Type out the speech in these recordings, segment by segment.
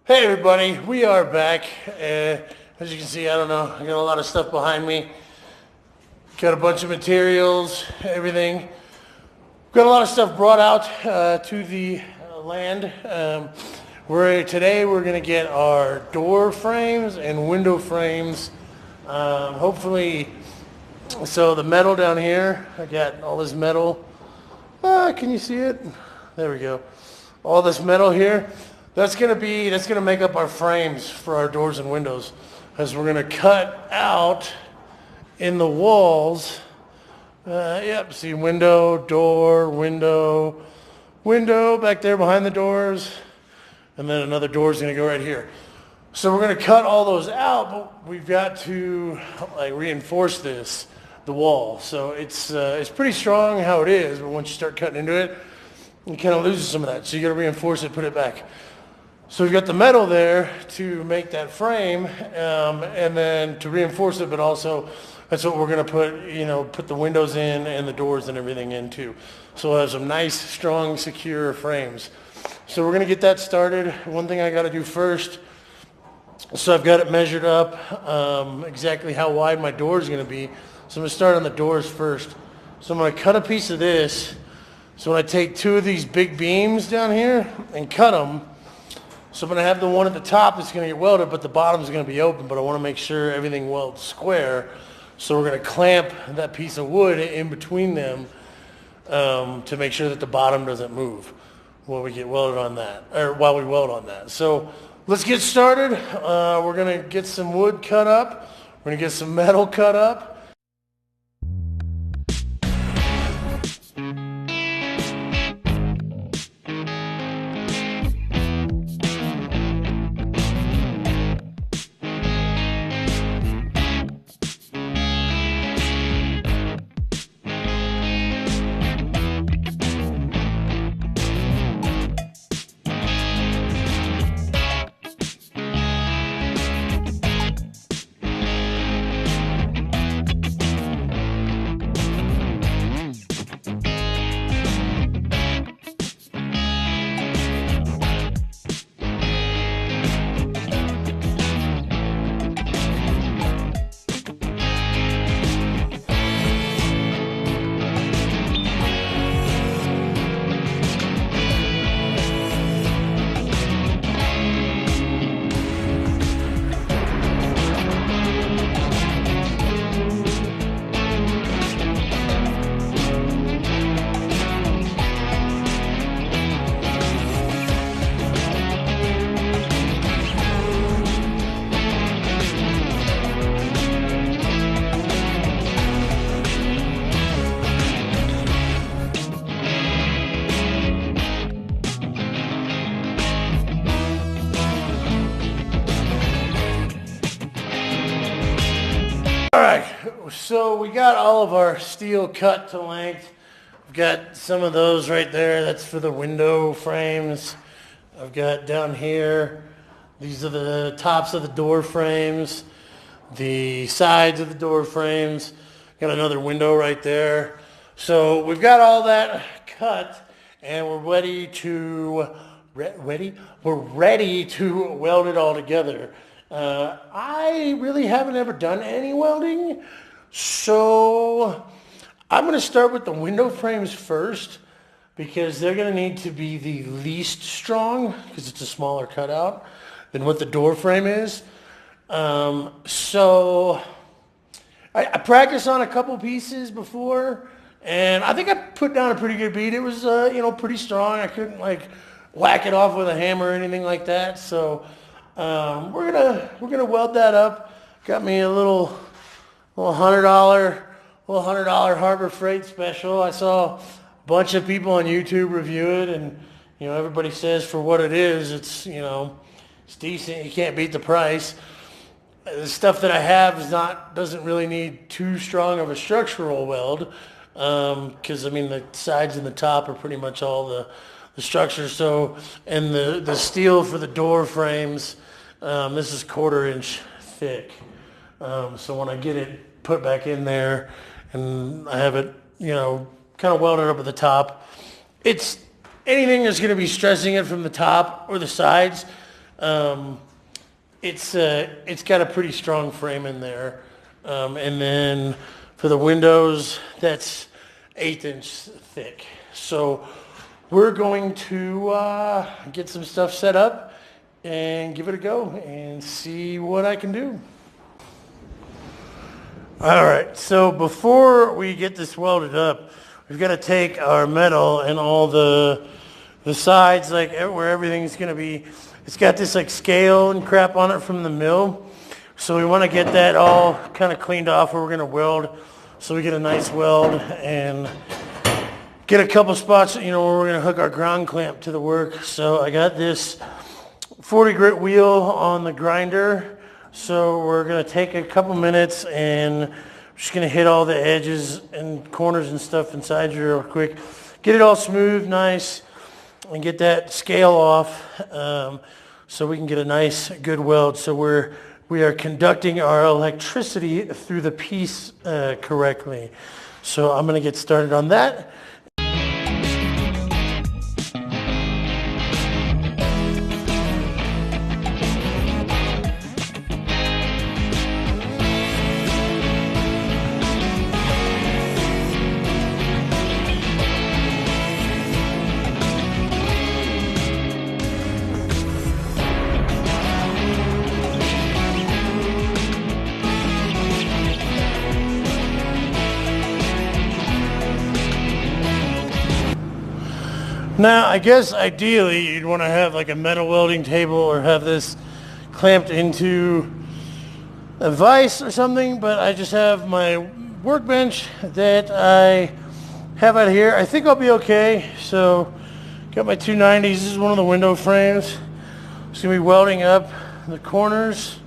Hey everybody, we are back. As you can see, I don't know, I got a lot of stuff behind me. Got a bunch of materials, everything. Got a lot of stuff brought out to the land. Today we're gonna get our door frames and window frames. Hopefully, so the metal down here, I got all this metal. Can you see it? There we go. All this metal here. That's gonna make up our frames for our doors and windows, as we're gonna cut out in the walls. Yep, see window, door, window, window back there behind the doors, and then another door is gonna go right here. So we're gonna cut all those out, but we've got to reinforce the wall. So it's pretty strong how it is, but once you start cutting into it, it kind of loses some of that. So you gotta reinforce it, put it back. So we've got the metal there to make that frame, and then to reinforce it, but also that's what we're gonna put the windows in and the doors and everything in too. So we'll have some nice, strong, secure frames. So we're gonna get that started. One thing I gotta do first, so I've got it measured up, exactly how wide my door is gonna be. So I'm gonna start on the doors first. So I'm gonna cut a piece of this. So when I take two of these big beams down here and cut them, so I'm going to have the one at the top that's going to get welded, but the bottom is going to be open, but I want to make sure everything welds square. So we're going to clamp that piece of wood in between them to make sure that the bottom doesn't move while we weld on that. So let's get started. We're going to get some wood cut up. We're going to get some metal cut up. So we got all of our steel cut to length. I've got some of those right there. That's for the window frames. I've got down here, these are the tops of the door frames, the sides of the door frames. Got another window right there. So we've got all that cut, and we're ready to weld it all together. I really haven't ever done any welding. So I'm going to start with the window frames first, because they're going to need to be the least strong, because it's a smaller cutout than what the door frame is. So I practiced on a couple pieces before, and I think I put down a pretty good beat. It was pretty strong. I couldn't whack it off with a hammer or anything like that. So we're gonna weld that up. Got me a little $100 Harbor Freight special. I saw a bunch of people on YouTube review it, and everybody says for what it is, it's decent. You can't beat the price. The stuff that I have doesn't really need too strong of a structural weld, because the sides and the top are pretty much all the structure. So, and the steel for the door frames, this is 1/4 inch thick. So when I get it put back in there and I have it, kind of welded up at the top, anything that's going to be stressing it from the top or the sides, It's got a pretty strong frame in there. And then for the windows, that's 1/8 inch thick. So we're going to get some stuff set up and give it a go and see what I can do. All right, so before we get this welded up, we've got to take our metal and all the sides, like where everything's going to be. It's got this like scale and crap on it from the mill. So we want to get that all kind of cleaned off where we're going to weld, so we get a nice weld and get a couple spots, where we're going to hook our ground clamp to the work. So I got this 40 grit wheel on the grinder. So we're going to take a couple minutes and we're just going to hit all the edges and corners and stuff inside here real quick. Get it all smooth, nice, and get that scale off so we can get a nice, good weld. So we are conducting our electricity through the piece correctly. So I'm going to get started on that. Now, I guess ideally you'd want to have like a metal welding table or have this clamped into a vise or something, but I just have my workbench that I have out here. I think I'll be okay. So, got my 290s. This is one of the window frames. Just going to be welding up the corners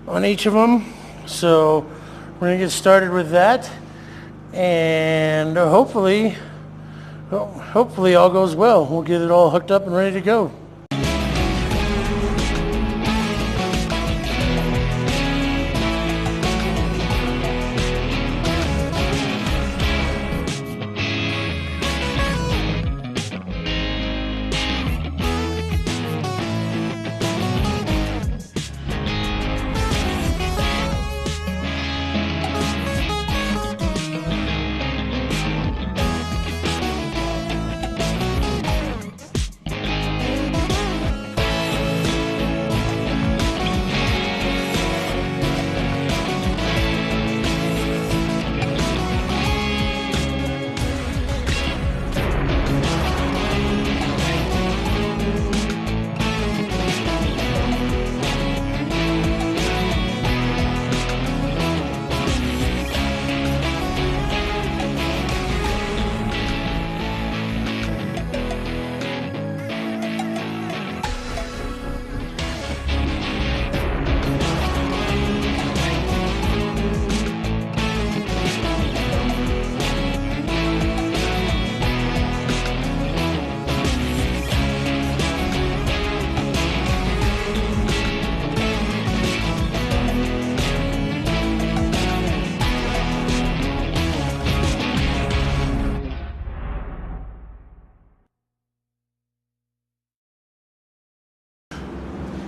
on each of them. So, we're going to get started with that, and hopefully all goes well. We'll get it all hooked up and ready to go.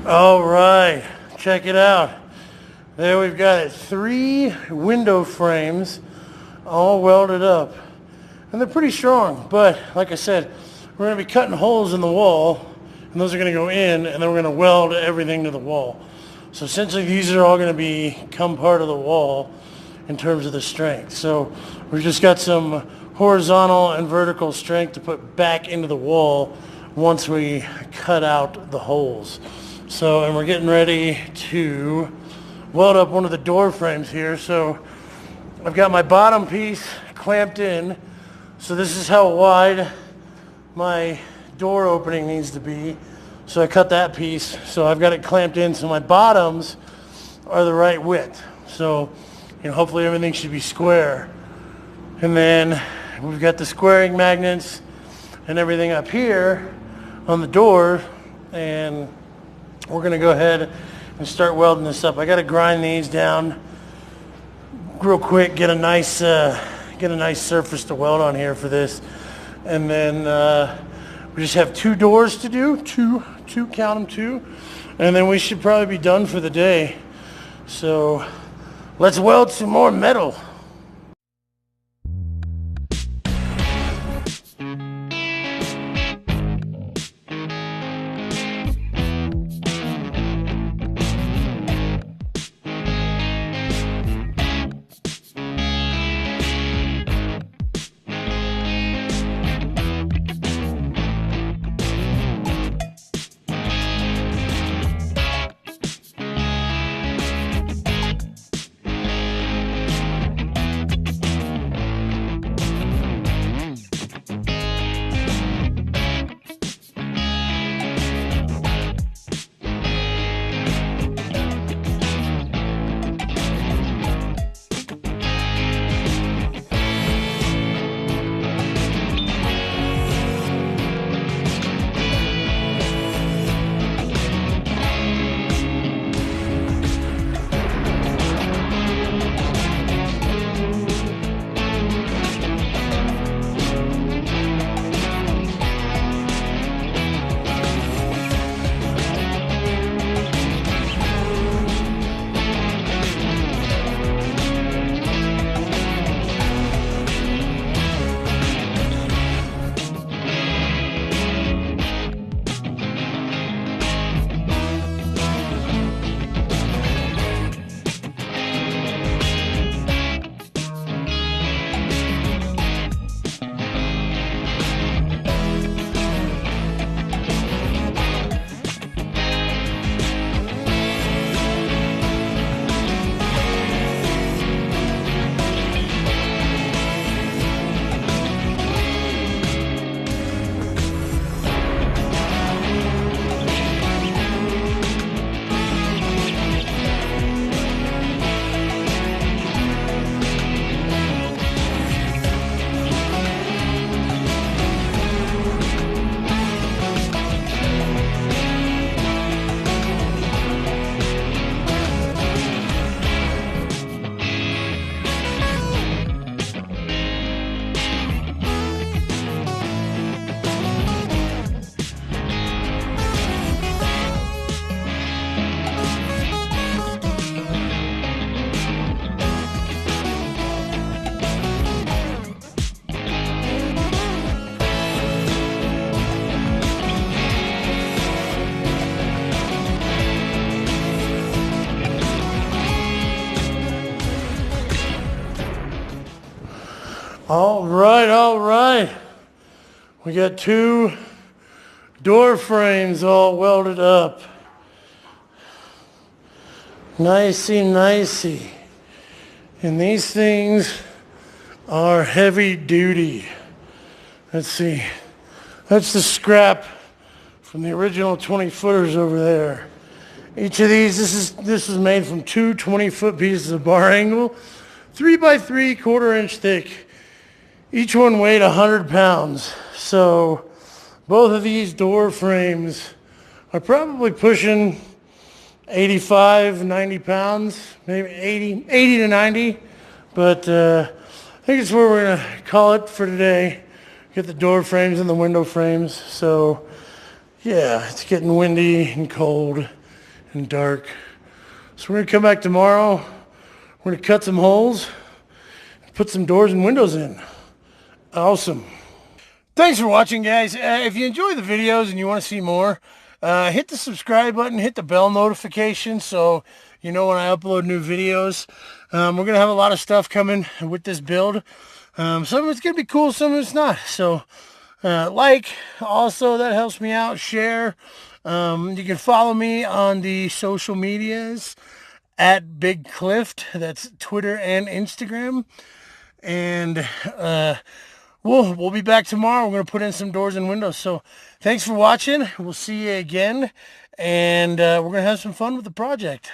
All right, check it out. There we've got it. 3 window frames all welded up. And they're pretty strong, but like I said, we're going to be cutting holes in the wall, and those are going to go in, and then we're going to weld everything to the wall. So essentially these are all going to become part of the wall in terms of the strength. So we've just got some horizontal and vertical strength to put back into the wall once we cut out the holes. So, and we're getting ready to weld up one of the door frames here. So I've got my bottom piece clamped in. So this is how wide my door opening needs to be. So I cut that piece. So I've got it clamped in so my bottoms are the right width. So, hopefully everything should be square. And then we've got the squaring magnets and everything up here on the door, and we're going to go ahead and start welding this up. I got to grind these down real quick, get a nice surface to weld on here for this, and then we just have 2 doors to do, two count them, two, and then we should probably be done for the day. So let's weld some more metal. All right. We got 2 door frames all welded up. Nicey. And these things are heavy duty. Let's see. That's the scrap from the original 20-footers over there. Each of these, this is made from 2 20-foot pieces of bar angle, 3x3, 1/4 inch thick. Each one weighed 100 pounds. So both of these door frames are probably pushing 85, 90 pounds, maybe 80 to 90. But I think it's where we're going to call it for today. Get the door frames and the window frames. So yeah, it's getting windy and cold and dark. So we're going to come back tomorrow. We're going to cut some holes and put some doors and windows in. Awesome. Thanks for watching, guys. If you enjoy the videos and you want to see more, hit the subscribe button, hit the bell notification so you know when I upload new videos. We're going to have a lot of stuff coming with this build. Some of it's going to be cool, some of it's not. So also that helps me out. Share. You can follow me on the social medias at Big Clift. That's Twitter and Instagram. And we'll be back tomorrow. We're going to put in some doors and windows. So thanks for watching. We'll see you again. And we're going to have some fun with the project.